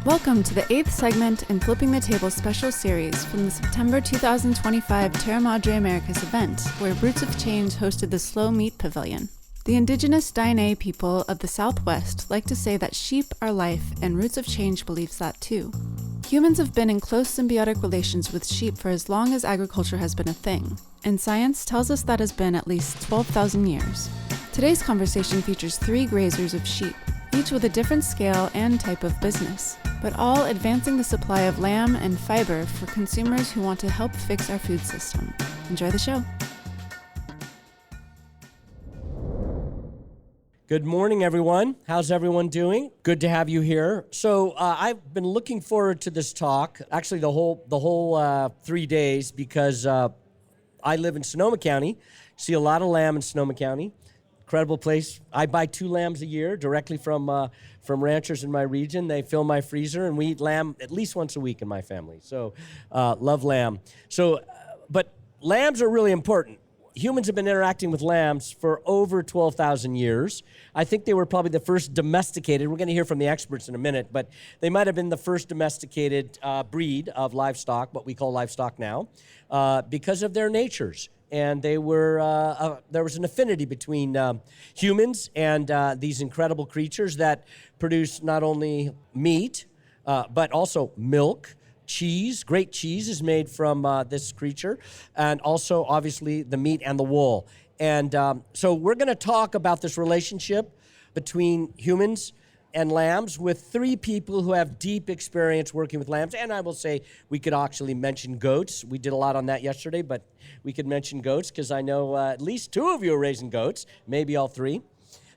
Welcome to the 8th segment in Flipping the Table special series from the September 2025 Terra Madre Americas event, where Roots of Change hosted the Slow Meat Pavilion. The indigenous Dene people of the Southwest like to say that sheep are life, and Roots of Change believes that too. Humans have been in close symbiotic relations with sheep for as long as agriculture has been a thing, and science tells us that has been at least 12,000 years. Today's conversation features 3 grazers of sheep, each with a different scale and type of business, but all advancing the supply of lamb and fiber for consumers who want to help fix our food system. Enjoy the show. Good morning, everyone. How's everyone doing? Good to have you here. So I've been looking forward to this talk, actually the whole 3 days, because I live in Sonoma County, see a lot of lamb in Sonoma County. Incredible place. I buy 2 lambs a year directly from ranchers in my region. They fill my freezer, and we eat lamb at least once a week in my family. So love lamb. But lambs are really important. Humans have been interacting with lambs for over 12,000 years. I think they were probably the first domesticated. We're going to hear from the experts in a minute, but they might have been the first domesticated breed of livestock, what we call livestock now, because of their natures. And they were there was an affinity between humans and these incredible creatures that produce not only meat, but also milk, cheese. Great cheese is made from this creature, and also, obviously, the meat and the wool. And so we're going to talk about this relationship between humans and lambs with 3 people who have deep experience working with lambs. And I will say we could actually mention goats. We did a lot on that yesterday, but we could mention goats because I know at least 2 of you are raising goats, maybe all 3.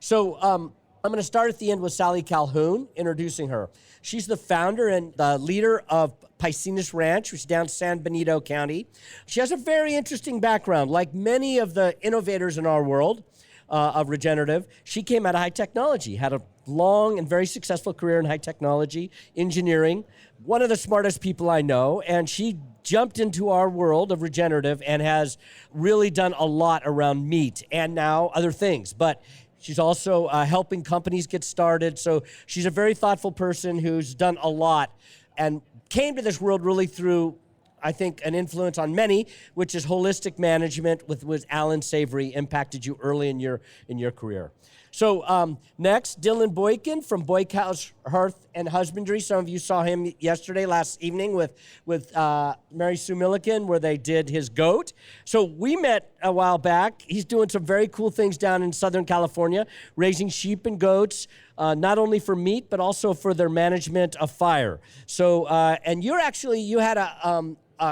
So I'm going to start at the end with Sallie Calhoun, introducing her. She's the founder and the leader of Piscinas Ranch, which is down San Benito County. She has a very interesting background. Like many of the innovators in our world of regenerative, she came out of high technology, had a long and very successful career in high technology, engineering, one of the smartest people I know, and she jumped into our world of regenerative and has really done a lot around meat and now other things. But she's also helping companies get started. So she's a very thoughtful person who's done a lot and came to this world really through, I think, an influence on many, which is holistic management with Alan Savory impacted you early in your career. So next, Dylan Boeken from Boekhouse Hearth and Husbandry. Some of you saw him last evening with Mary Sue Milliken, where they did his goat. So we met a while back. He's doing some very cool things down in Southern California, raising sheep and goats, not only for meat, but also for their management of fire. So, and you had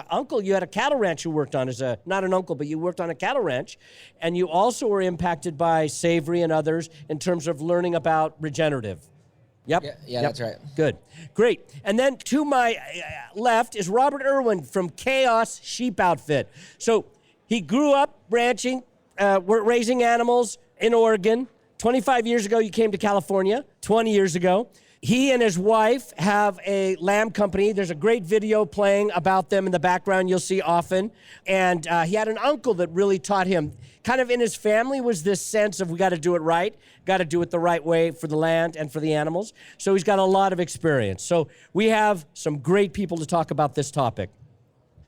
uncle, you had a cattle ranch you worked on not an uncle, but you worked on a cattle ranch, and you also were impacted by Savory and others in terms of learning about regenerative. Yep. Yeah, yep. That's right. Good. Great. And then to my left is Robert Irwin from Chaos Sheep Outfit. So he grew up ranching, raising animals in Oregon. 25 years ago, you came to California, 20 years ago. He and his wife have a lamb company. There's a great video playing about them in the background you'll see often. And he had an uncle that really taught him. Kind of in his family was this sense of we got to do it right, got to do it the right way for the land and for the animals. So he's got a lot of experience. So we have some great people to talk about this topic.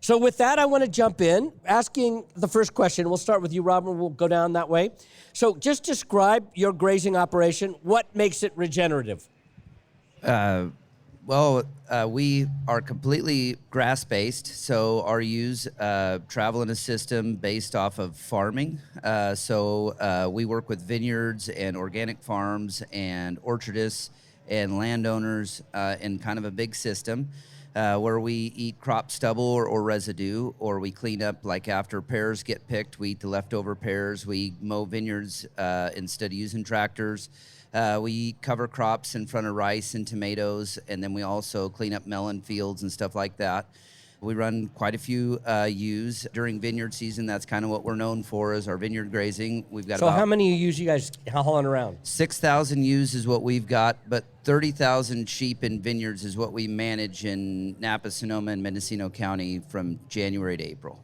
So with that, I want to jump in, asking the first question. We'll start with you, Robert. We'll go down that way. So just describe your grazing operation. What makes it regenerative? We are completely grass-based, so our ewes travel in a system based off of farming. We work with vineyards and organic farms and orchardists and landowners in kind of a big system where we eat crop stubble or residue, or we clean up, like after pears get picked, we eat the leftover pears. We mow vineyards instead of using tractors. We cover crops in front of rice and tomatoes, and then we also clean up melon fields and stuff like that. We run quite a few ewes during vineyard season. That's kind of what we're known for, is our vineyard grazing. We've got how many ewes you guys hauling around? 6,000 ewes is what we've got, but 30,000 sheep in vineyards is what we manage in Napa, Sonoma, and Mendocino County from January to April.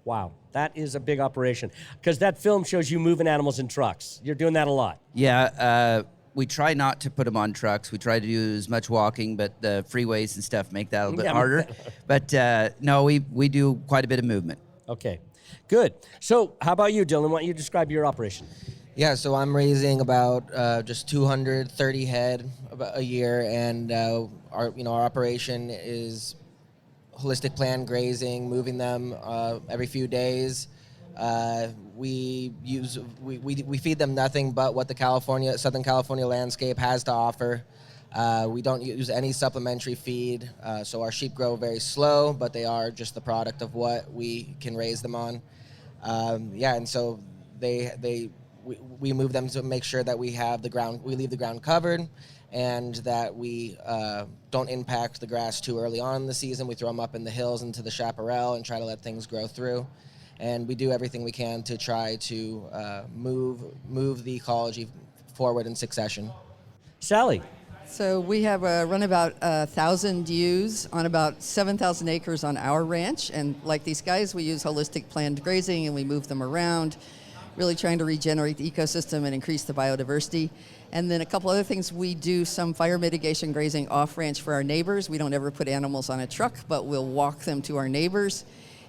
Wow, that is a big operation. Because that film shows you moving animals in trucks. You're doing that a lot. Yeah, we try not to put them on trucks. We try to do as much walking, but the freeways and stuff make that a little bit harder. But no, we do quite a bit of movement. Okay, good. So how about you, Dylan? Why don't you describe your operation? Yeah, so I'm raising about just 230 head a year, and our operation is holistic plan grazing, moving them every few days. We feed them nothing but what the Southern California landscape has to offer. We don't use any supplementary feed, so our sheep grow very slow, but they are just the product of what we can raise them on. And so we move them to make sure that we leave the ground covered, and that we don't impact the grass too early on in the season. We throw them up in the hills into the chaparral and try to let things grow through. And we do everything we can to try to move the ecology forward in succession. Sallie. So we have run about 1,000 ewes on about 7,000 acres on our ranch. And like these guys, we use holistic planned grazing, and we move them around, really trying to regenerate the ecosystem and increase the biodiversity. And then a couple other things, we do some fire mitigation grazing off ranch for our neighbors. We don't ever put animals on a truck, but we'll walk them to our neighbors.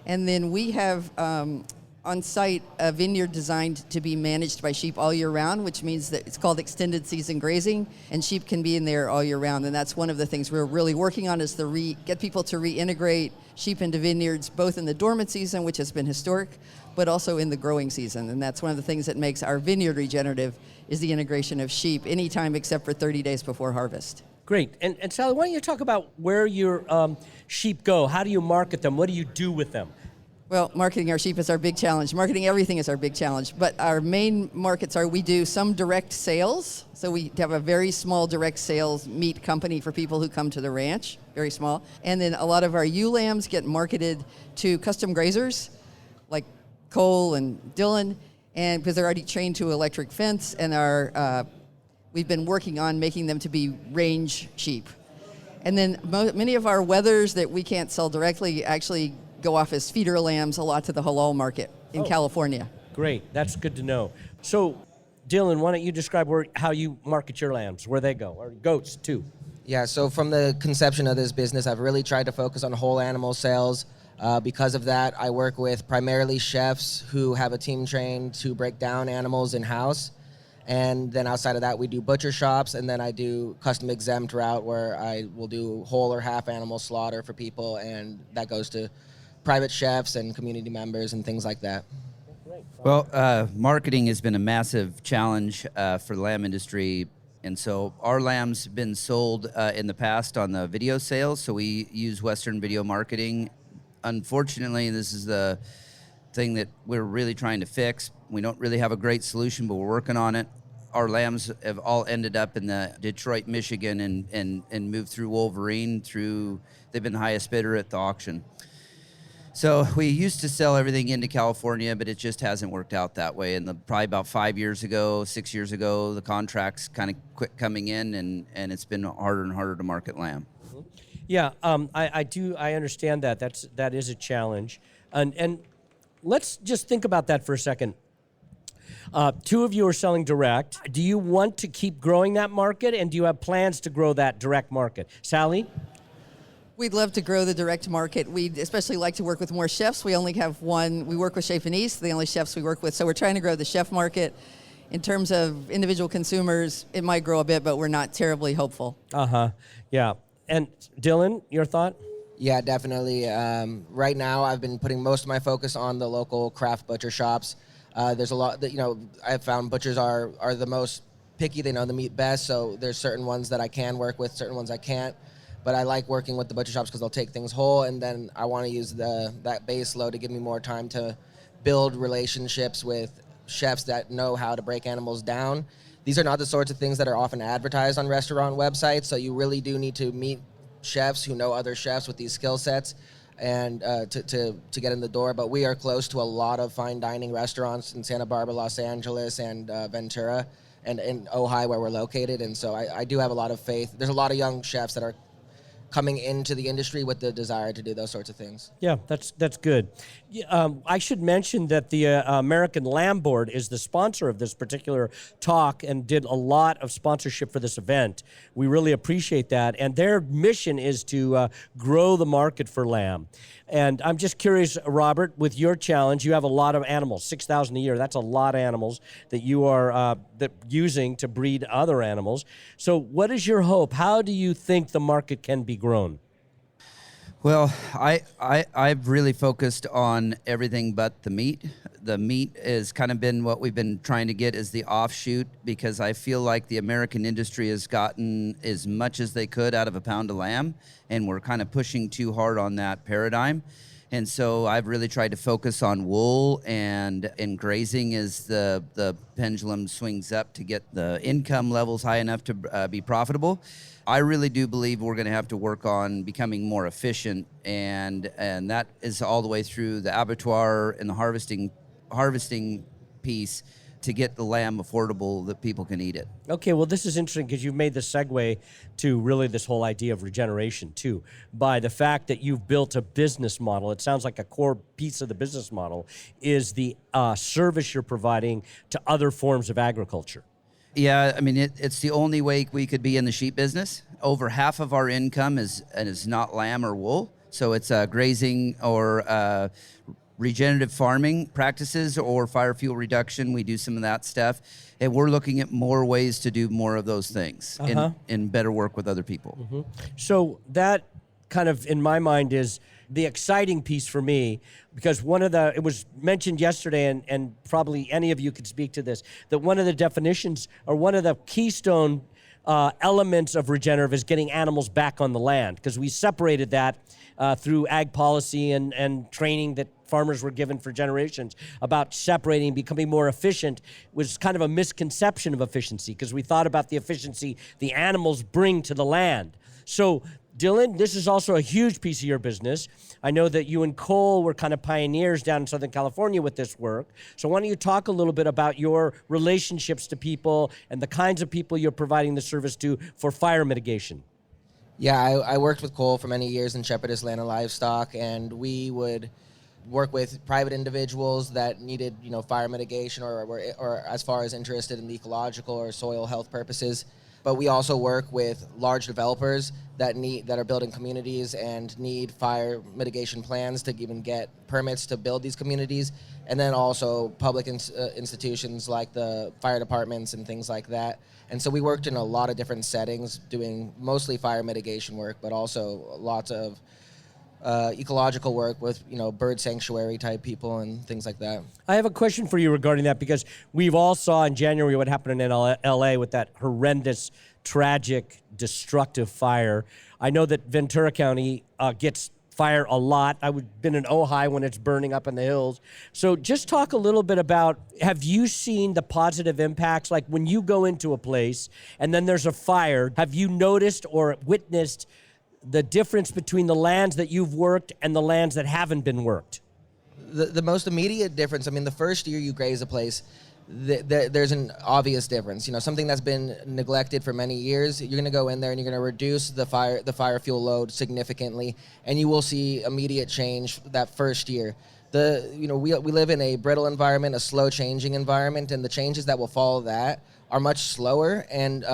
And then we have on site a vineyard designed to be managed by sheep all year round, which means that it's called extended season grazing, and sheep can be in there all year round. And that's one of the things we're really working on, is to get people to reintegrate sheep into vineyards, both in the dormant season, which has been historic, but also in the growing season. And that's one of the things that makes our vineyard regenerative, is the integration of sheep anytime except for 30 days before harvest. Great. And Sallie, why don't you talk about where your sheep go? How do you market them? What do you do with them? Well, marketing our sheep is our big challenge. Marketing everything is our big challenge. But our main markets are, we do some direct sales. So we have a very small direct sales meat company for people who come to the ranch, very small. And then a lot of our ewe lambs get marketed to custom grazers like Cole and Dylan, and because they're already trained to electric fence, and we've been working on making them to be range sheep. And then many of our wethers that we can't sell directly actually go off as feeder lambs a lot to the halal market in California. Great, that's good to know. So, Dylan, why don't you describe how you market your lambs, where they go, or goats too? Yeah, so from the conception of this business, I've really tried to focus on whole animal sales. Because of that, I work with primarily chefs who have a team trained to break down animals in-house. And then outside of that, we do butcher shops, and then I do custom exempt route where I will do whole or half animal slaughter for people, and that goes to private chefs and community members and things like that. Well, marketing has been a massive challenge for the lamb industry. And so our lambs have been sold in the past on the video sales. So we use Western video marketing. Unfortunately, this is the thing that we're really trying to fix. We don't really have a great solution, but we're working on it. Our lambs have all ended up in the Detroit, Michigan, and moved through Wolverine. They've been the highest bidder at the auction. So we used to sell everything into California, but it just hasn't worked out that way. And probably about 6 years ago, the contracts kind of quit coming in, and it's been harder and harder to market lamb. Mm-hmm. Yeah, I understand that. That is a challenge. And let's just think about that for a second. Two of you are selling direct. Do you want to keep growing that market, and do you have plans to grow that direct market? Sallie? We'd love to grow the direct market. We'd especially like to work with more chefs. We only have one. We work with Chef and East, the only chefs we work with. So we're trying to grow the chef market. In terms of individual consumers, it might grow a bit, but we're not terribly hopeful. Yeah. And Dylan, your thought? Yeah, definitely. Right now, I've been putting most of my focus on the local craft butcher shops. There's a lot that, I've found butchers are the most picky. They know the meat best. So there's certain ones that I can work with, certain ones I can't. But I like working with the butcher shops because they'll take things whole, and then I want to use that base load to give me more time to build relationships with chefs that know how to break animals down. These are not the sorts of things that are often advertised on restaurant websites, so you really do need to meet chefs who know other chefs with these skill sets and to get in the door. But we are close to a lot of fine dining restaurants in Santa Barbara, Los Angeles, and Ventura, and in Ojai, where we're located, and so I do have a lot of faith. There's a lot of young chefs that are coming into the industry with the desire to do those sorts of things. Yeah, that's good. I should mention that the American Lamb Board is the sponsor of this particular talk and did a lot of sponsorship for this event. We really appreciate that. And their mission is to grow the market for lamb. And I'm just curious, Robert, with your challenge, you have a lot of animals, 6,000 a year. That's a lot of animals that you are using to breed other animals. So what is your hope? How do you think the market can be grown? Well, I've really focused on everything but the meat. The meat has kind of been what we've been trying to get as the offshoot, because I feel like the American industry has gotten as much as they could out of a pound of lamb, and we're kind of pushing too hard on that paradigm. And so I've really tried to focus on wool and grazing as the pendulum swings up to get the income levels high enough to be profitable. I really do believe we're going to have to work on becoming more efficient, and that is all the way through the abattoir and the harvesting piece to get the lamb affordable that people can eat it. Okay, well, this is interesting because you've made the segue to really this whole idea of regeneration, too, by the fact that you've built a business model. It sounds like a core piece of the business model is the service you're providing to other forms of agriculture. Yeah, I mean, it's the only way we could be in the sheep business. Over half of our income is not lamb or wool. So it's grazing or regenerative farming practices or fire fuel reduction. We do some of that stuff. And we're looking at more ways to do more of those things and better work with other people. Mm-hmm. So that kind of, in my mind, is the exciting piece for me, because it was mentioned yesterday, and probably any of you could speak to this, that one of the definitions or one of the keystone elements of regenerative is getting animals back on the land, because we separated that through ag policy and training that farmers were given for generations about separating, becoming more efficient. Was kind of a misconception of efficiency, because we thought about the efficiency the animals bring to the land. So Dylan, this is also a huge piece of your business. I know that you and Cole were kind of pioneers down in Southern California with this work. So why don't you talk a little bit about your relationships to people and the kinds of people you're providing the service to for fire mitigation? Yeah, I worked with Cole for many years in Shepherdess Land and Livestock, and we would work with private individuals that needed, fire mitigation or as far as interested in the ecological or soil health purposes. But we also work with large developers that are building communities and need fire mitigation plans to even get permits to build these communities, and then also public institutions like the fire departments and things like that. And so we worked in a lot of different settings, doing mostly fire mitigation work, but also lots of ecological work with bird sanctuary type people and things like that. I have a question for you regarding that, because we've all saw in January what happened in LA with that horrendous, tragic, destructive fire. I know that Ventura County gets fire a lot. I've been in Ojai when it's burning up in the hills. So just talk a little bit about, have you seen the positive impacts? Like when you go into a place and then there's a fire, have you noticed or witnessed the difference between the lands that you've worked and the lands that haven't been worked? The most immediate difference, the first year you graze a place, there's an obvious difference. Something that's been neglected for many years, you're going to go in there and you're going to reduce the fire fuel load significantly, and you will see immediate change that first year. We live in a brittle environment, a slow changing environment, and the changes that will follow that are much slower and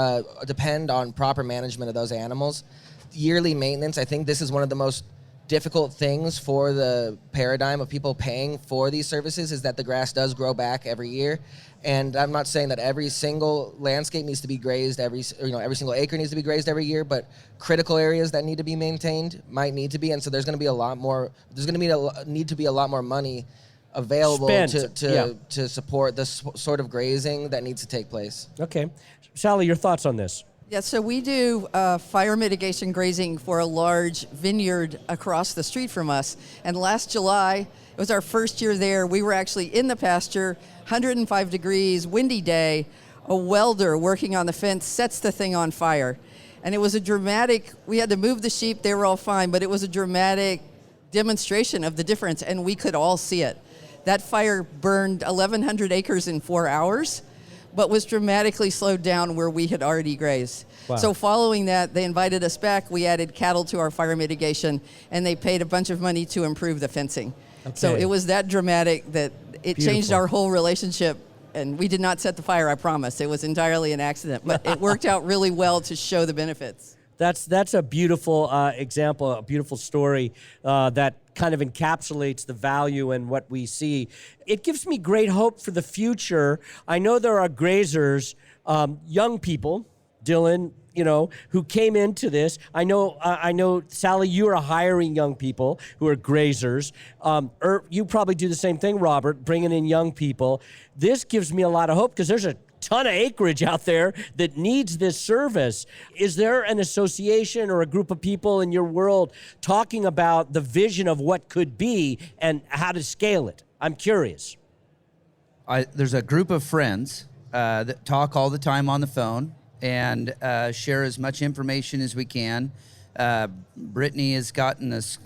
depend on proper management of those animals. Yearly maintenance, I think this is one of the most difficult things for the paradigm of people paying for these services, is that the grass does grow back every year. And I'm not saying that every single landscape needs to be grazed every single acre needs to be grazed every year, but critical areas that need to be maintained might need to be. And so there's going to be need to be a lot more money available to support this sort of grazing that needs to take place. Okay. Sallie, your thoughts on this? Yeah, so we do fire mitigation grazing for a large vineyard across the street from us. And last July, it was our first year there. We were actually in the pasture, 105 degrees, windy day. A welder working on the fence sets the thing on fire. And it was a dramatic, we had to move the sheep, they were all fine, but it was a dramatic demonstration of the difference, and we could all see it. That fire burned 1,100 acres in 4 hours, but was dramatically slowed down where we had already grazed. Wow. So following that, they invited us back. We added cattle to our fire mitigation, and they paid a bunch of money to improve the fencing. So Okay. it was that dramatic that it changed Beautiful. our whole relationship. And we did not set the fire, I promise. It was entirely an accident, but it worked out really well to show the benefits. That's a beautiful example, a beautiful story that kind of encapsulates the value and what we see. It gives me great hope for the future. I know there are grazers, young people, Dylan, who came into this. I know, Sallie, you are hiring young people who are grazers. You probably do the same thing, Robert, bringing in young people. This gives me a lot of hope because there's a ton of acreage out there that needs this service. Is there an association or a group of people in your world talking about the vision of what could be and how to scale it? I'm curious. There's a group of friends that talk all the time on the phone and share as much information as we can. Brittany has gotten this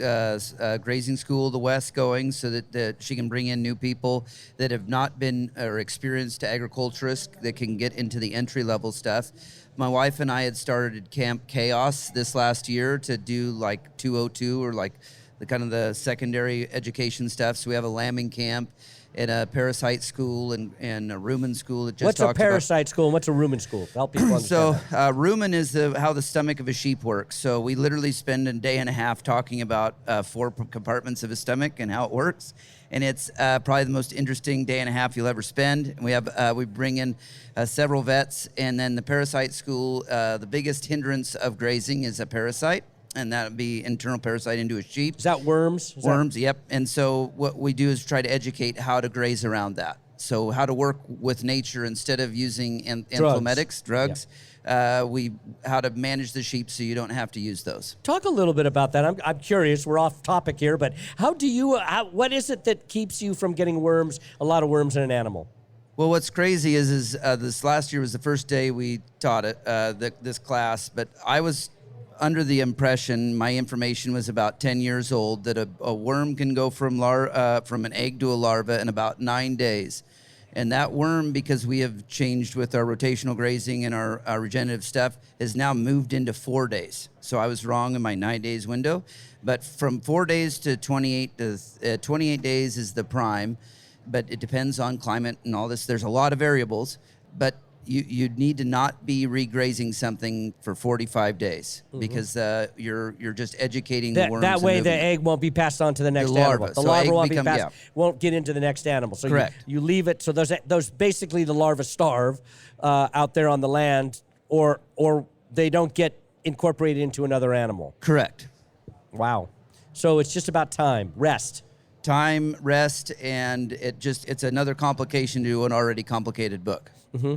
grazing school of the West going so that she can bring in new people that have not been or experienced agriculturists that can get into the entry-level stuff. My wife and I had started Camp Chaos this last year to do like 202 or like the kind of the secondary education stuff. So we have a lambing camp and a parasite school and a rumen school that just What's a talked about. parasite school and what's a rumen school? Help people understand. So rumen is how the stomach of a sheep works. So we literally spend a day and a half talking about 4 compartments of a stomach and how it works. And it's probably the most interesting day and a half you'll ever spend. And we bring in several vets. And then the parasite school, the biggest hindrance of grazing is a parasite. And that would be internal parasite into a sheep. Is that worms? Worms, yep. And so what we do is try to educate how to graze around that. So how to work with nature instead of using anthelmintics, drugs. How to manage the sheep so you don't have to use those. Talk a little bit about that. I'm curious. We're off topic here, but what is it that keeps you from getting a lot of worms in an animal? Well, what's crazy is this last year was the first day we taught it, this class, but I was under the impression, my information was about 10 years old, that a worm can go from an egg to a larva in about 9 days. And that worm, because we have changed with our rotational grazing and our regenerative stuff, has now moved into 4 days. So I was wrong in my 9 days window. But from 4 days to 28 days is the prime. But it depends on climate and all this. There's a lot of variables. But you'd need to not be regrazing something for 45 days because you're just educating the worms. That way the egg won't be passed on to the next animal. The larva won't get into the next animal. So correct. You leave it, so those basically the larvae starve out there on the land or they don't get incorporated into another animal. Correct. Wow. So it's just about time, rest, and it's another complication to an already complicated book. Mm-hmm.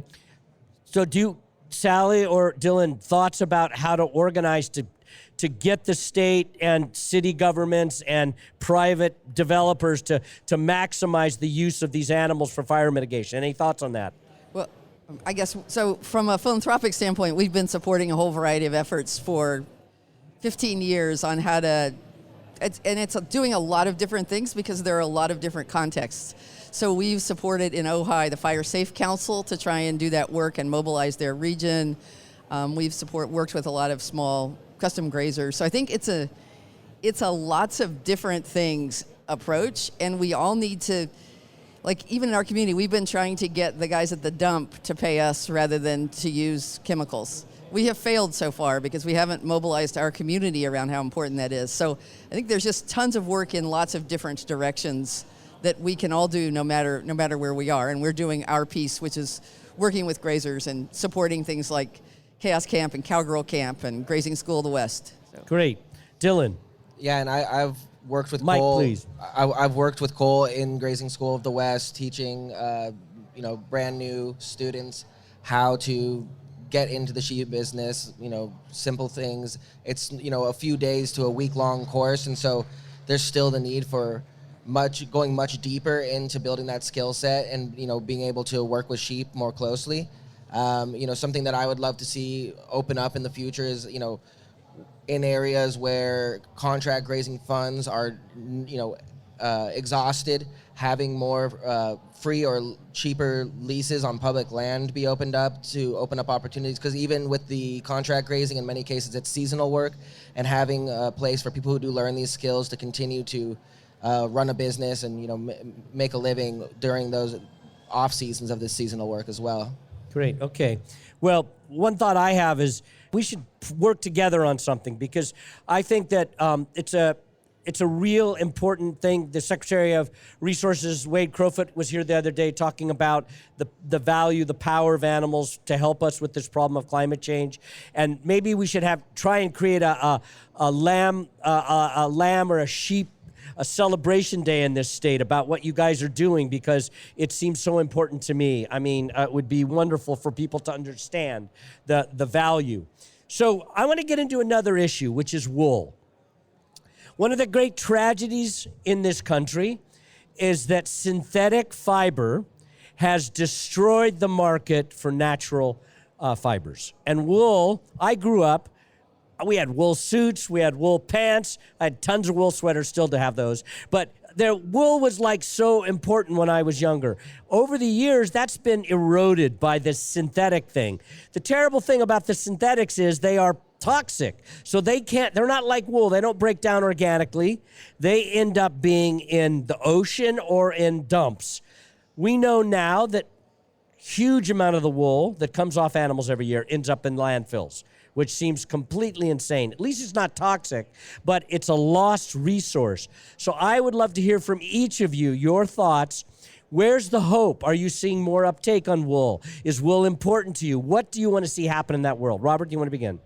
So do you, Sallie or Dylan, thoughts about how to organize to get the state and city governments and private developers to maximize the use of these animals for fire mitigation? Any thoughts on that? Well, I guess, so from a philanthropic standpoint, we've been supporting a whole variety of efforts for 15 years on how to, it's doing a lot of different things because there are a lot of different contexts. So we've supported in Ojai the Fire Safe Council to try and do that work and mobilize their region. We've worked with a lot of small custom grazers. So I think it's a lots of different things approach, and we all need to, like even in our community, we've been trying to get the guys at the dump to pay us rather than to use chemicals. We have failed so far because we haven't mobilized our community around how important that is. So I think there's just tons of work in lots of different directions that we can all do no matter where we are. And we're doing our piece, which is working with grazers and supporting things like Chaos Camp and Cowgirl Camp and Grazing School of the West. So. Great. Dylan. Yeah, and I've worked with Mike, Cole. please. I've worked with Cole in Grazing School of the West, teaching brand new students how to get into the sheep business, simple things. It's, a few days to a week-long course, and so there's still the need for going much deeper into building that skill set and, being able to work with sheep more closely. Something that I would love to see open up in the future is, in areas where contract grazing funds are, exhausted, having more free or cheaper leases on public land be opened up to open up opportunities. Because even with the contract grazing, in many cases it's seasonal work, and having a place for people who do learn these skills to continue to run a business and make a living during those off seasons of this seasonal work as well. Great. Okay. Well, one thought I have is we should work together on something, because I think that it's a real important thing. The Secretary of Resources, Wade Crowfoot, was here the other day talking about the value, the power of animals to help us with this problem of climate change. And maybe we should try and create a lamb or a sheep, a celebration day in this state about what you guys are doing, because it seems so important to me. I mean, it would be wonderful for people to understand the value. So I want to get into another issue, which is wool. One of the great tragedies in this country is that synthetic fiber has destroyed the market for natural fibers. And wool, I grew up, we had wool suits, we had wool pants, I had tons of wool sweaters, still to have those. But wool was like so important when I was younger. Over the years, that's been eroded by this synthetic thing. The terrible thing about the synthetics is they are toxic. So they're not like wool. They don't break down organically. They end up being in the ocean or in dumps. We know now that huge amount of the wool that comes off animals every year ends up in landfills, which seems completely insane. At least it's not toxic, but it's a lost resource. So I would love to hear from each of you, your thoughts. Where's the hope? Are you seeing more uptake on wool? Is wool important to you? What do you want to see happen in that world? Robert, do you want to begin?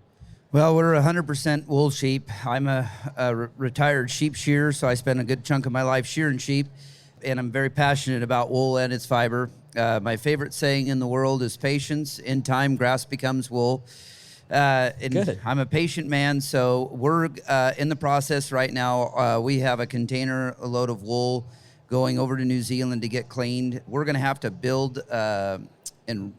Well, we're 100% wool sheep. I'm a retired sheep shearer, so I spend a good chunk of my life shearing sheep, and I'm very passionate about wool and its fiber. My favorite saying in the world is patience. In time, grass becomes wool. Good. I'm a patient man, so we're in the process right now. We have a container load of wool going over to New Zealand to get cleaned. We're going to have to build and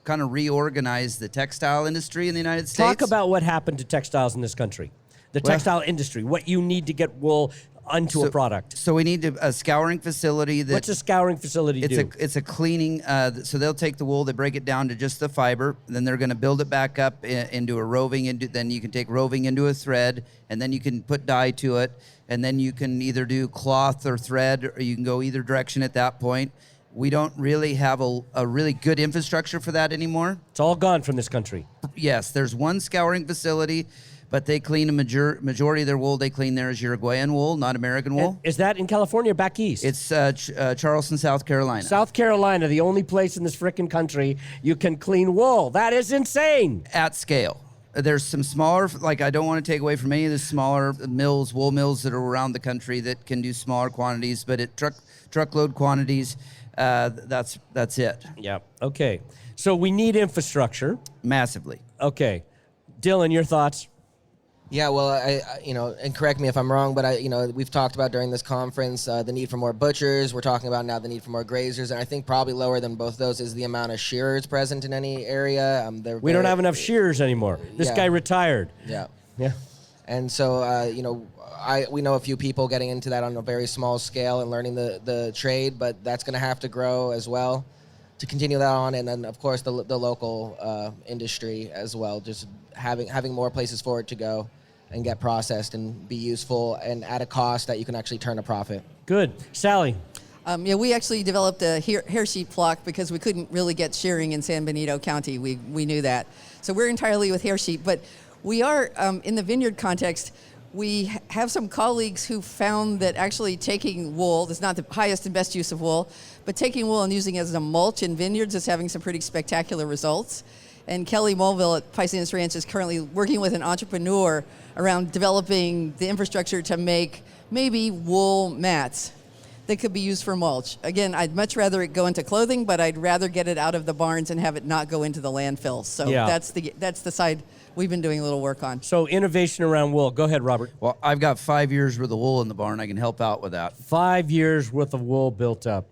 kind of reorganize the textile industry in the United States. Talk about what happened to textiles in this country. The textile industry, what you need to get wool onto a product. So we need a scouring facility. What's a scouring facility do? It's a cleaning, so they'll take the wool, they break it down to just the fiber, then they're going to build it back up into a roving, then you can take roving into a thread, and then you can put dye to it, and then you can either do cloth or thread, or you can go either direction at that point. We don't really have a really good infrastructure for that anymore. It's all gone from this country. Yes, there's one scouring facility, but they clean a majority of their wool. They clean there as Uruguayan wool, not American wool. And is that in California or back east? It's Charleston, South Carolina. South Carolina, the only place in this frickin' country you can clean wool. That is insane. At scale. There's some smaller, I don't want to take away from any of the smaller mills, wool mills that are around the country that can do smaller quantities, but at truckload quantities, that's it. Yeah. Okay. So we need infrastructure. Massively. Okay. Dylan, your thoughts? Yeah, well, I and correct me if I'm wrong, but we've talked about during this conference the need for more butchers. We're talking about now the need for more grazers, and I think probably lower than both those is the amount of shearers present in any area. We don't have enough shearers anymore. This guy retired. Yeah. Yeah. And so, we know a few people getting into that on a very small scale and learning the trade, but that's going to have to grow as well to continue that on. And then, of course, the local industry as well, just having more places for it to go and get processed and be useful and at a cost that you can actually turn a profit. Good. Sallie? We actually developed a hair sheep flock because we couldn't really get shearing in San Benito County. We knew that. So we're entirely with hair sheep. But we are, in the vineyard context, we have some colleagues who found that actually taking wool, that's not the highest and best use of wool, but taking wool and using it as a mulch in vineyards is having some pretty spectacular results. And Kelly Mulville at Paisanos Ranch is currently working with an entrepreneur around developing the infrastructure to make maybe wool mats that could be used for mulch. Again, I'd much rather it go into clothing, but I'd rather get it out of the barns and have it not go into the landfills. So that's the side we've been doing a little work on. So innovation around wool. Go ahead, Robert. Well, I've got 5 years worth of wool in the barn. I can help out with that. 5 years worth of wool built up.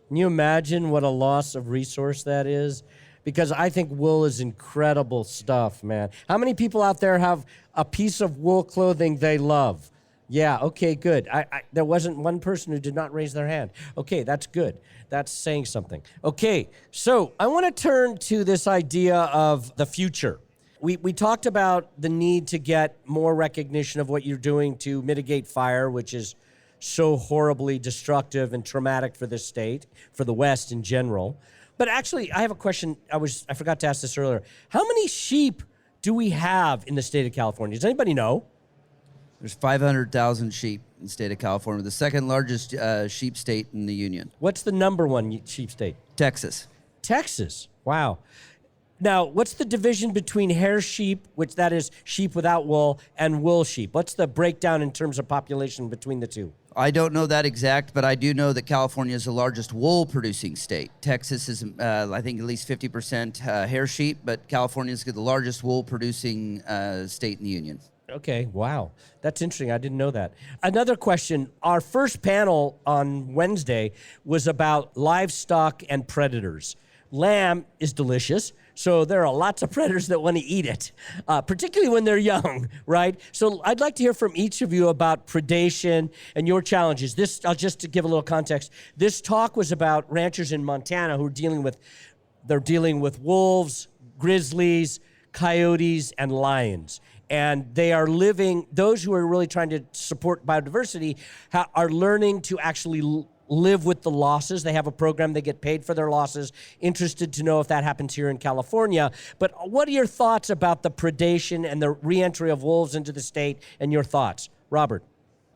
Can you imagine what a loss of resource that is? Because I think wool is incredible stuff, man. How many people out there have a piece of wool clothing they love? Yeah, okay, good. There wasn't one person who did not raise their hand. Okay, that's good. That's saying something. Okay, so I want to turn to this idea of the future. We talked about the need to get more recognition of what you're doing to mitigate fire, which is so horribly destructive and traumatic for this state, for the West in general. But actually, I have a question. I forgot to ask this earlier. How many sheep do we have in the state of California? Does anybody know? There's 500,000 sheep in the state of California, the second largest sheep state in the union. What's the number one sheep state? Texas. Texas. Wow. Now, what's the division between hair sheep, which that is sheep without wool, and wool sheep? What's the breakdown in terms of population between the two? I don't know that exact, but I do know that California is the largest wool-producing state. Texas is, I think, at least 50% hair sheep, but California is the largest wool-producing state in the union. Okay, wow. That's interesting. I didn't know that. Another question. Our first panel on Wednesday was about livestock and predators. Lamb is delicious, so there are lots of predators that want to eat it, particularly when they're young, right? So I'd like to hear from each of you about predation and your challenges. Just to give a little context, this talk was about ranchers in Montana who are dealing with wolves, grizzlies, coyotes, and lions. And they are those who are really trying to support biodiversity are learning to actually live with the losses. They have a program, they get paid for their losses. Interested to know if that happens here in California. But what are your thoughts about the predation and the reentry of wolves into the state, and your thoughts? Robert.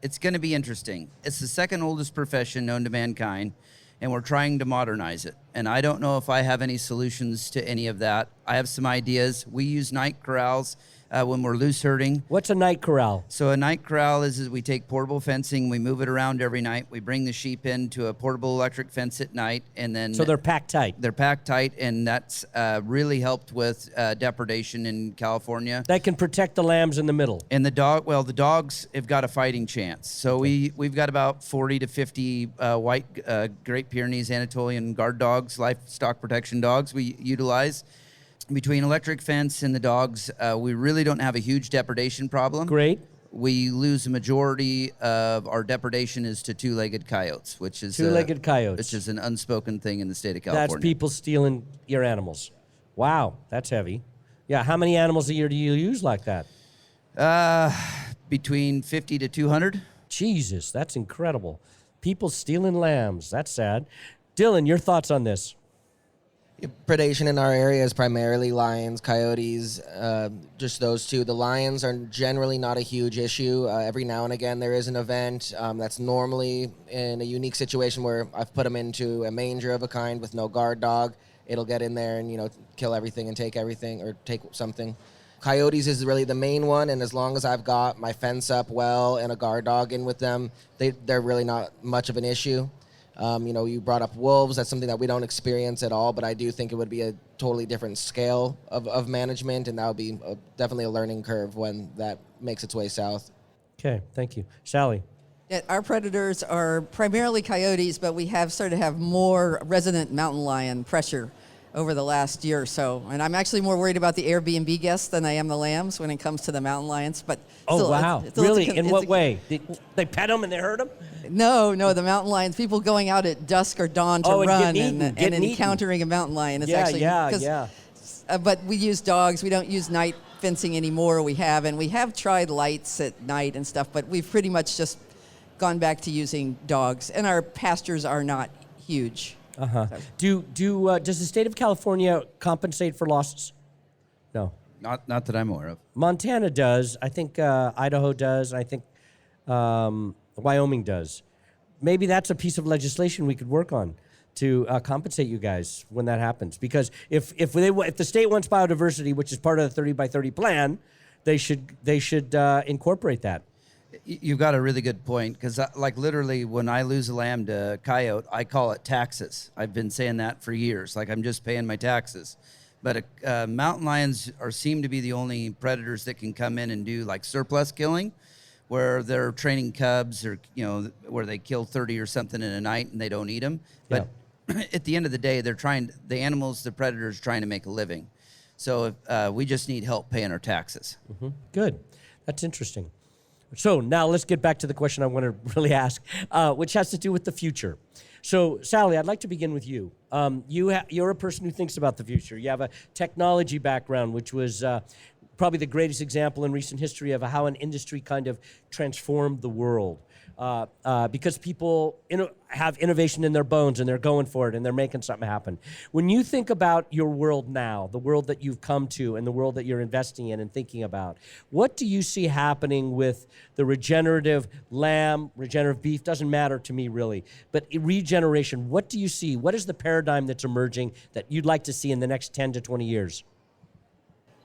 It's going to be interesting. It's the second oldest profession known to mankind, and we're trying to modernize it. And I don't know if I have any solutions to any of that. I have some ideas. We use night corrals when we're loose herding. What's a night corral? So a night corral is we take portable fencing, we move it around every night, we bring the sheep into a portable electric fence at night, and then... So they're packed tight. They're packed tight, and that's really helped with depredation in California. That can protect the lambs in the middle. And the dogs have got a fighting chance. So we've got about 40 to 50 white Great Pyrenees Anatolian guard dogs, livestock protection dogs we utilize. Between electric fence and the dogs, we really don't have a huge depredation problem. Great. We lose a majority of our depredation is to two-legged coyotes, which is two-legged coyotes, which is an unspoken thing in the state of California. That's people stealing your animals. Wow, that's heavy. Yeah, how many animals a year do you use like that? Between 50 to 200. Jesus, that's incredible. People stealing lambs. That's sad. Dylan, your thoughts on this? Predation in our area is primarily lions, coyotes, just those two. The lions are generally not a huge issue. Every now and again there is an event that's normally in a unique situation where I've put them into a manger of a kind with no guard dog. It'll get in there and, kill everything and take everything or take something. Coyotes is really the main one, and as long as I've got my fence up well and a guard dog in with them, they're really not much of an issue. You brought up wolves. That's something that we don't experience at all, but I do think it would be a totally different scale of management, and that would be definitely a learning curve when that makes its way south. Okay, thank you. Sallie. Yeah, our predators are primarily coyotes, but we have started to have more resident mountain lion pressure over the last year or so. And I'm actually more worried about the Airbnb guests than I am the lambs when it comes to the mountain lions. But still, wow. Really? In what way? They pet them and they hurt them? No, the mountain lions, people going out at dusk or dawn to run and encountering a mountain lion. It's but we use dogs. We don't use night fencing anymore. We have tried lights at night and stuff, but we've pretty much just gone back to using dogs. And our pastures are not huge. Uh-huh. Does the state of California compensate for losses? No. Not that I'm aware of. Montana does. I think Idaho does. I think Wyoming does. Maybe that's a piece of legislation we could work on to compensate you guys when that happens. Because if the state wants biodiversity, which is part of the 30 by 30 plan, they should incorporate that. You've got a really good point, because literally when I lose a lamb to coyote, I call it taxes. I've been saying that for years, like I'm just paying my taxes. But mountain lions seem to be the only predators that can come in and do like surplus killing, where they're training cubs or, where they kill 30 or something in a night and they don't eat them. But at the end of the day, the predators trying to make a living. So we just need help paying our taxes. Mm-hmm. Good. That's interesting. So now let's get back to the question I want to really ask, which has to do with the future. So, Sallie, I'd like to begin with you. You're a person who thinks about the future. You have a technology background, which was probably the greatest example in recent history of how an industry kind of transformed the world. Because people have innovation in their bones and they're going for it and they're making something happen. When you think about your world now, the world that you've come to and the world that you're investing in and thinking about, what do you see happening with the regenerative lamb, regenerative beef, doesn't matter to me really, but regeneration, what do you see? What is the paradigm that's emerging that you'd like to see in the next 10 to 20 years?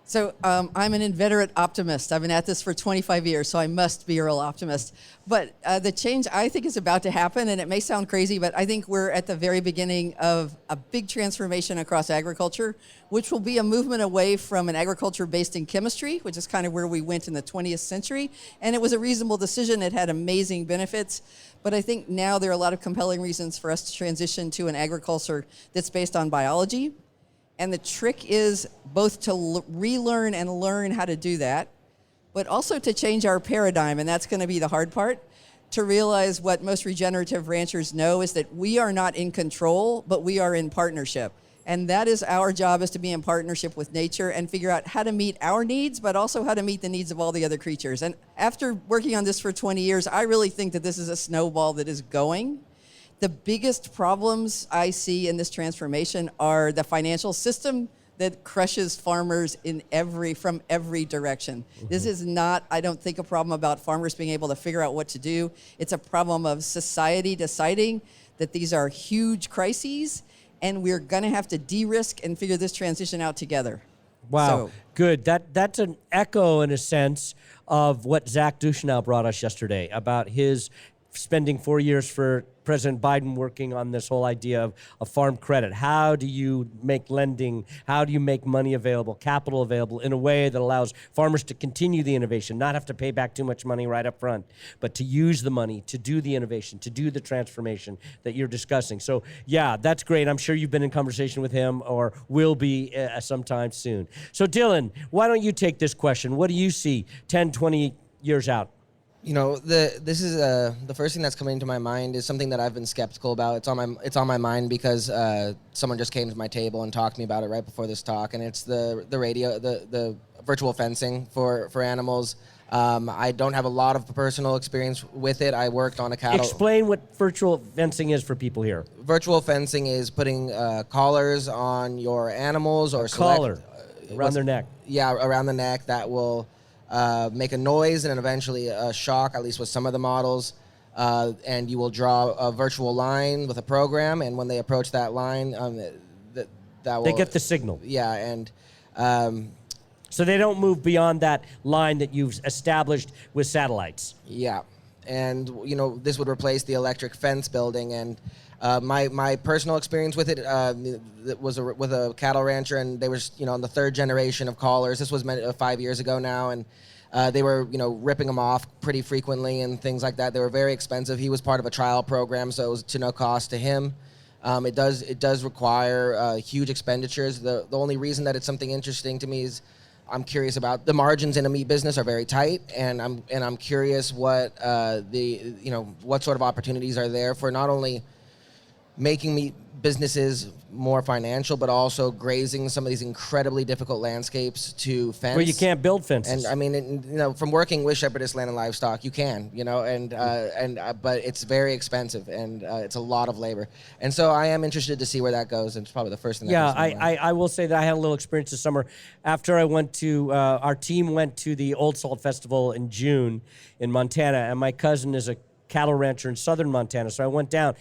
So I'm an inveterate optimist. I've been at this for 25 years, so I must be a real optimist. But the change I think is about to happen, and it may sound crazy, but I think we're at the very beginning of a big transformation across agriculture, which will be a movement away from an agriculture based in chemistry, which is kind of where we went in the 20th century. And it was a reasonable decision. It had amazing benefits. But I think now there are a lot of compelling reasons for us to transition to an agriculture that's based on biology. And the trick is both to relearn and learn how to do that, but also to change our paradigm, and that's going to be the hard part, to realize what most regenerative ranchers know is that we are not in control, but we are in partnership. And that is our job, is to be in partnership with nature and figure out how to meet our needs, but also how to meet the needs of all the other creatures. And after working on this for 20 years, I really think that this is a snowball that is going. The biggest problems I see in this transformation are the financial system that crushes farmers from every direction. Mm-hmm. This is not, I don't think, a problem about farmers being able to figure out what to do. It's a problem of society deciding that these are huge crises, and we're going to have to de-risk and figure this transition out together. Wow, good. That's an echo, in a sense, of what Zach Duchenau brought us yesterday about his spending 4 years for President Biden working on this whole idea of a farm credit. How do you make lending, how do you make money available, capital available in a way that allows farmers to continue the innovation, not have to pay back too much money right up front, but to use the money to do the innovation, to do the transformation that you're discussing. So yeah, that's great. I'm sure you've been in conversation with him or will be sometime soon. So Dylan, why don't you take this question? What do you see 10, 20 years out? You know, this is the first thing that's coming to my mind is something that I've been skeptical about. It's on my mind because someone just came to my table and talked to me about it right before this talk, and it's the virtual fencing for animals. I don't have a lot of personal experience with it. I worked on a cattle. Explain what virtual fencing is for people here. Virtual fencing is putting collars on your animals or collar around their neck. Yeah, around the neck that will make a noise and then eventually a shock, at least with some of the models. And you will draw a virtual line with a program, and when they approach that line, that will... They get the signal. Yeah, and... so they don't move beyond that line that you've established with satellites. Yeah, and you know, this would replace the electric fence building, and my personal experience with it was with a cattle rancher, and they were, you know, on the third generation of collars. This was 5 years ago now, and they were, you know, ripping them off pretty frequently and things like that. They were very expensive. He was part of a trial program, so it was to no cost to him. It does require huge expenditures. The only reason that it's something interesting to me is I'm curious about the margins in a meat business are very tight, and I'm curious what what sort of opportunities are there for not only making meat businesses more financial, but also grazing some of these incredibly difficult landscapes to fence. Where you can't build fences. And I mean, from working with Shepherdess Land and Livestock, you can, but it's very expensive, and it's a lot of labor. And so I am interested to see where that goes, and it's probably the first thing that comes to my mind. I will say that I had a little experience this summer. After I went to, our team went to the Old Salt Festival in June in Montana, and my cousin is a cattle rancher in southern Montana, so I went down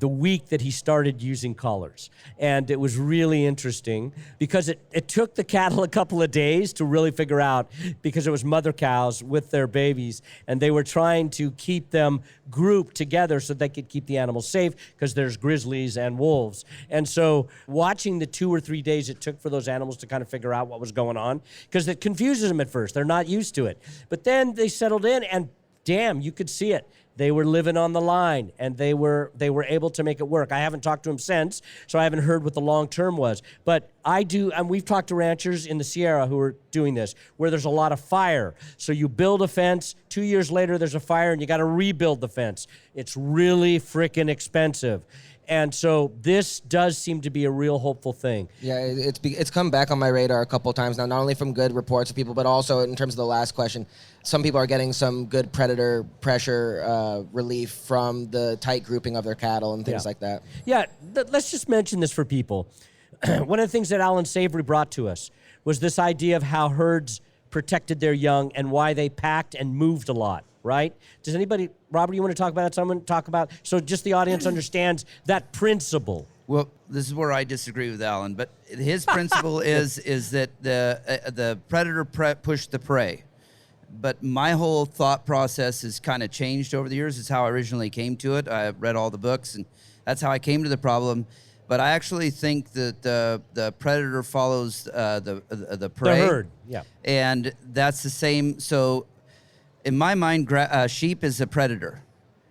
the week that he started using collars. And it was really interesting because it took the cattle a couple of days to really figure out, because it was mother cows with their babies, and they were trying to keep them grouped together so they could keep the animals safe, because there's grizzlies and wolves. And so watching the 2 or 3 days it took for those animals to kind of figure out what was going on, because it confuses them at first. They're not used to it. But then they settled in, and damn, you could see it. They were living on the line, and they were able to make it work. I haven't talked to them since, so I haven't heard what the long term was. But I do, and we've talked to ranchers in the Sierra who are doing this, where there's a lot of fire. So you build a fence, 2 years later there's a fire, and you got to rebuild the fence. It's really freaking expensive. And so this does seem to be a real hopeful thing. Yeah, it's come back on my radar a couple times now, not only from good reports of people, but also in terms of the last question. Some people are getting some good predator pressure relief from the tight grouping of their cattle and things like that. Yeah, let's just mention this for people. One of the things that Alan Savory brought to us was this idea of how herds protected their young and why they packed and moved a lot, right? Does anybody, Robert, you want to talk about that? Someone talk about, so just the audience understands that principle. Well, this is where I disagree with Alan, but his principle is that the predator pushed the prey. But my whole thought process has kind of changed over the years. It's how I originally came to it. I read all the books, and that's how I came to the problem. But I actually think that the predator follows the prey. The herd, yeah. And that's the same. So in my mind, sheep is a predator.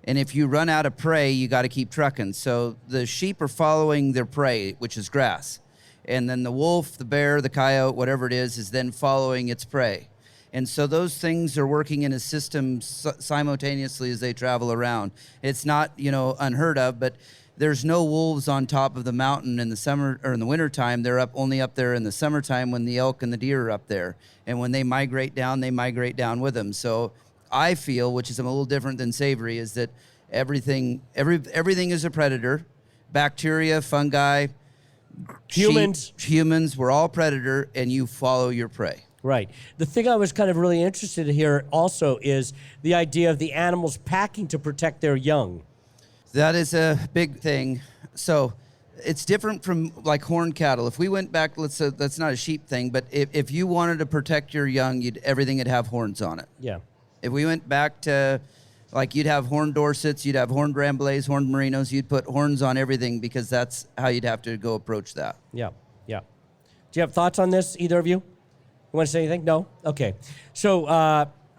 And if you run out of prey, you got to keep trucking. So the sheep are following their prey, which is grass. And then the wolf, the bear, the coyote, whatever it is then following its prey. And so those things are working in a system simultaneously as they travel around. It's not, unheard of, but there's no wolves on top of the mountain in the summer or in the wintertime. They're only up there in the summertime when the elk and the deer are up there. And when they migrate down with them. So I feel, which is a little different than Savory, is that everything is a predator. Bacteria, fungi, humans, we're all predator, and you follow your prey. Right. The thing I was kind of really interested in here also is the idea of the animals packing to protect their young. That is a big thing. So it's different from like horned cattle. If we went back, that's not a sheep thing, but if you wanted to protect your young, everything would have horns on it. Yeah. If we went back to, you'd have horned Dorsets, you'd have horned Ramblays, horned Merinos, you'd put horns on everything because that's how you'd have to go approach that. Yeah, yeah. Do you have thoughts on this, either of you? You want to say anything? No? Okay. So,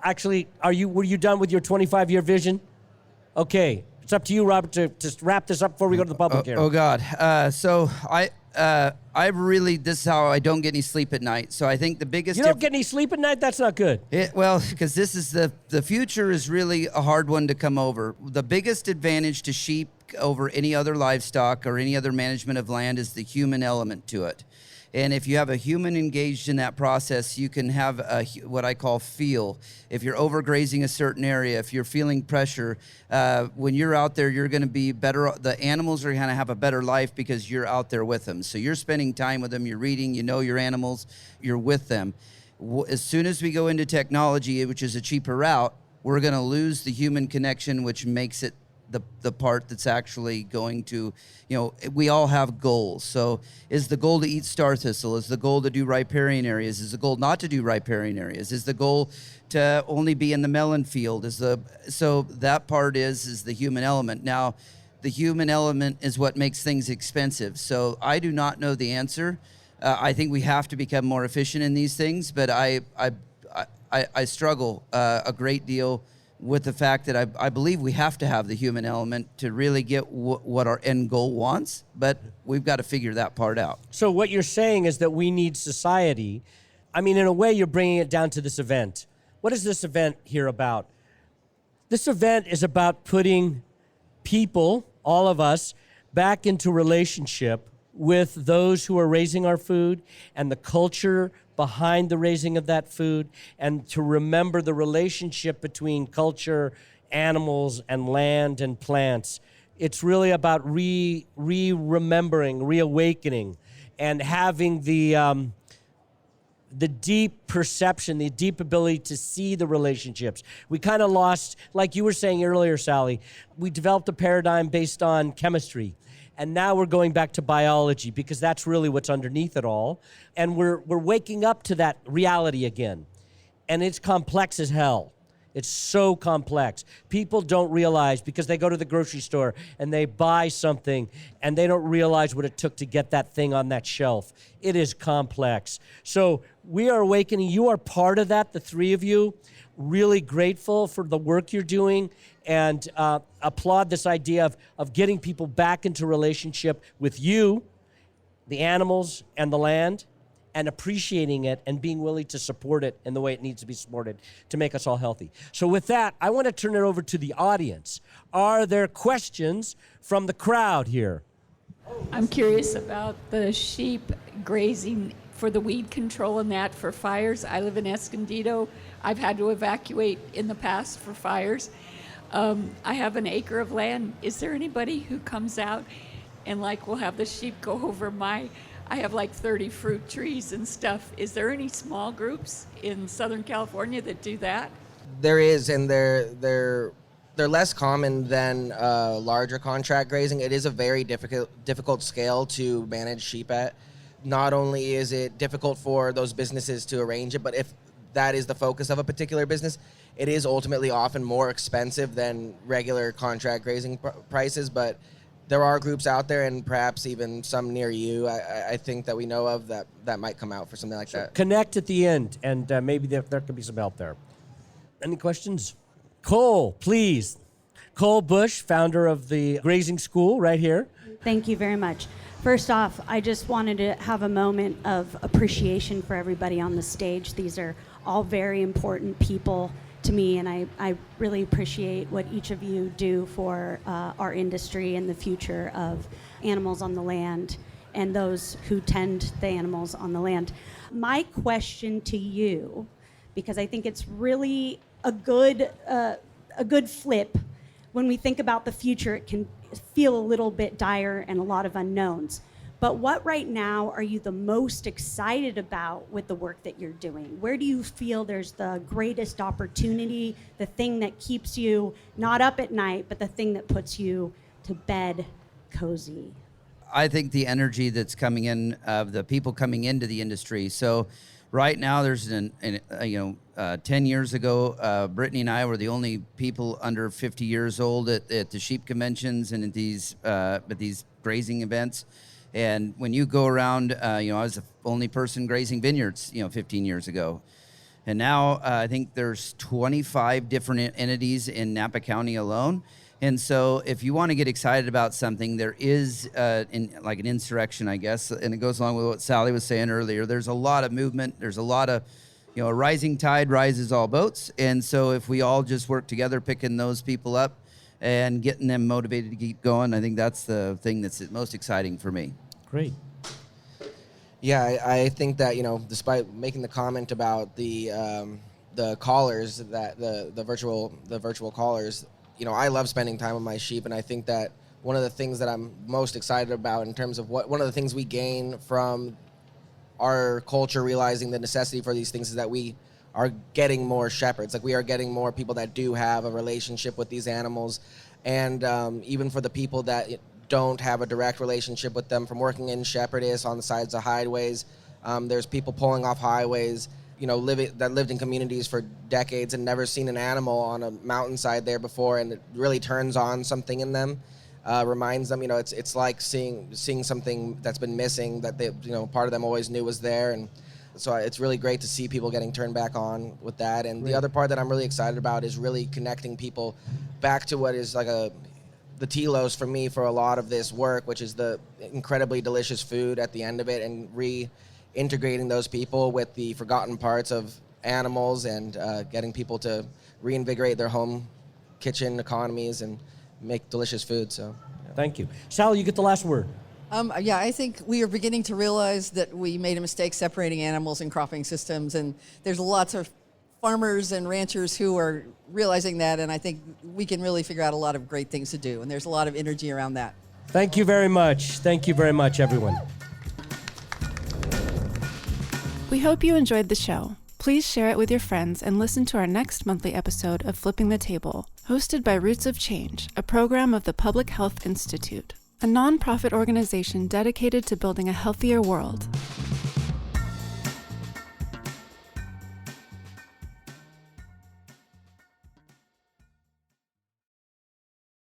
actually, were you done with your 25-year vision? Okay. It's up to you, Robert, to wrap this up before we go to the public here. Oh, God. So I really, this is how I don't get any sleep at night. So I think the biggest... You don't get any sleep at night? That's not good. Because this is the future is really a hard one to come over. The biggest advantage to sheep over any other livestock or any other management of land is the human element to it. And if you have a human engaged in that process, you can have what I call feel. If you're overgrazing a certain area, if you're feeling pressure, when you're out there, you're going to be better. The animals are going to have a better life because you're out there with them. So you're spending time with them, you're reading, your animals, you're with them. As soon as we go into technology, which is a cheaper route, we're going to lose the human connection, which makes it the part that's actually going to, we all have goals. So is the goal to eat star thistle? Is the goal to do riparian areas? Is the goal not to do riparian areas? Is the goal to only be in the melon field? So that part is the human element. Now, the human element is what makes things expensive. So I do not know the answer. I think we have to become more efficient in these things, but I struggle a great deal with the fact that I believe we have to have the human element to really get what our end goal wants, but we've got to figure that part out. So what you're saying is that we need society. I mean, in a way, you're bringing it down to this event. What is this event here about? This event is about putting people, all of us, back into relationship with those who are raising our food and the culture behind the raising of that food, and to remember the relationship between culture, animals, and land and plants. It's really about remembering, reawakening, and having the deep perception, the deep ability to see the relationships. We kind of lost, like you were saying earlier, Sallie, we developed a paradigm based on chemistry. And now we're going back to biology because that's really what's underneath it all. And we're waking up to that reality again. And it's complex as hell. It's so complex. People don't realize because they go to the grocery store and they buy something and they don't realize what it took to get that thing on that shelf. It is complex. So we are awakening. You are part of that, the three of you. really grateful for the work you're doing and applaud this idea of getting people back into relationship with you, the animals, and the land, and appreciating it and being willing to support it in the way it needs to be supported to make us all healthy. So with that, I want to turn it over to the audience. Are there questions from the crowd here? I'm curious about the sheep grazing for the weed control and that for fires. I live in Escondido. I've had to evacuate in the past for fires. I have an acre of land. Is there anybody who comes out and will have the sheep go over I have 30 fruit trees and stuff. Is there any small groups in Southern California that do that? There is, and they're less common than larger contract grazing. It is a very difficult scale to manage sheep at. Not only is it difficult for those businesses to arrange it, but if that is the focus of a particular business, it is ultimately often more expensive than regular contract grazing prices. But there are groups out there, and perhaps even some near you, I think that we know of that might come out for something like that. Connect at the end, and maybe there could be some help there. Any questions? Cole, please. Cole Bush, founder of the Grazing School right here. Thank you very much. First off, I just wanted to have a moment of appreciation for everybody on the stage. These are all very important people to me, and I really appreciate what each of you do for our industry and the future of animals on the land and those who tend the animals on the land. My question to you, because I think it's really a good flip. When we think about the future, it can feel a little bit dire and a lot of unknowns. But what right now are you the most excited about with the work that you're doing? Where do you feel there's the greatest opportunity, the thing that keeps you not up at night, but the thing that puts you to bed cozy? I think the energy that's coming in of the people coming into the industry. So right now there's 10 years ago, Brittany and I were the only people under 50 years old at the sheep conventions and at these grazing events. And when you go around, I was the only person grazing vineyards, 15 years ago. And now I think there's 25 different entities in Napa County alone. And so if you want to get excited about something, there is an insurrection, I guess, and it goes along with what Sallie was saying earlier. There's a lot of movement. There's a lot of, a rising tide rises all boats. And so if we all just work together, picking those people up and getting them motivated to keep going, I think that's the thing that's most exciting for me. Great. Yeah, I think that, despite making the comment about the callers, that the virtual callers, I love spending time with my sheep, and I think that one of the things that I'm most excited about in terms of one of the things we gain from our culture realizing the necessity for these things is that we are getting more shepherds. We are getting more people that do have a relationship with these animals, and even for the people that don't have a direct relationship with them, from working in shepherdess on the sides of highways, there's people pulling off highways, that lived in communities for decades and never seen an animal on a mountainside there before, and it really turns on something in them, reminds them, it's like seeing something that's been missing that they, part of them always knew was there. And so it's really great to see people getting turned back on with that. And the other part that I'm really excited about is really connecting people back to what is the telos for me for a lot of this work, which is the incredibly delicious food at the end of it, and reintegrating those people with the forgotten parts of animals, and getting people to reinvigorate their home kitchen economies and make delicious food. So, yeah. Thank you. Sallie, you get the last word. I think we are beginning to realize that we made a mistake separating animals and cropping systems, and there's lots of farmers and ranchers who are realizing that, and I think we can really figure out a lot of great things to do, and there's a lot of energy around that. Thank you very much. Thank you very much, everyone. We hope you enjoyed the show. Please share it with your friends and listen to our next monthly episode of Flipping the Table, hosted by Roots of Change, a program of the Public Health Institute, a nonprofit organization dedicated to building a healthier world.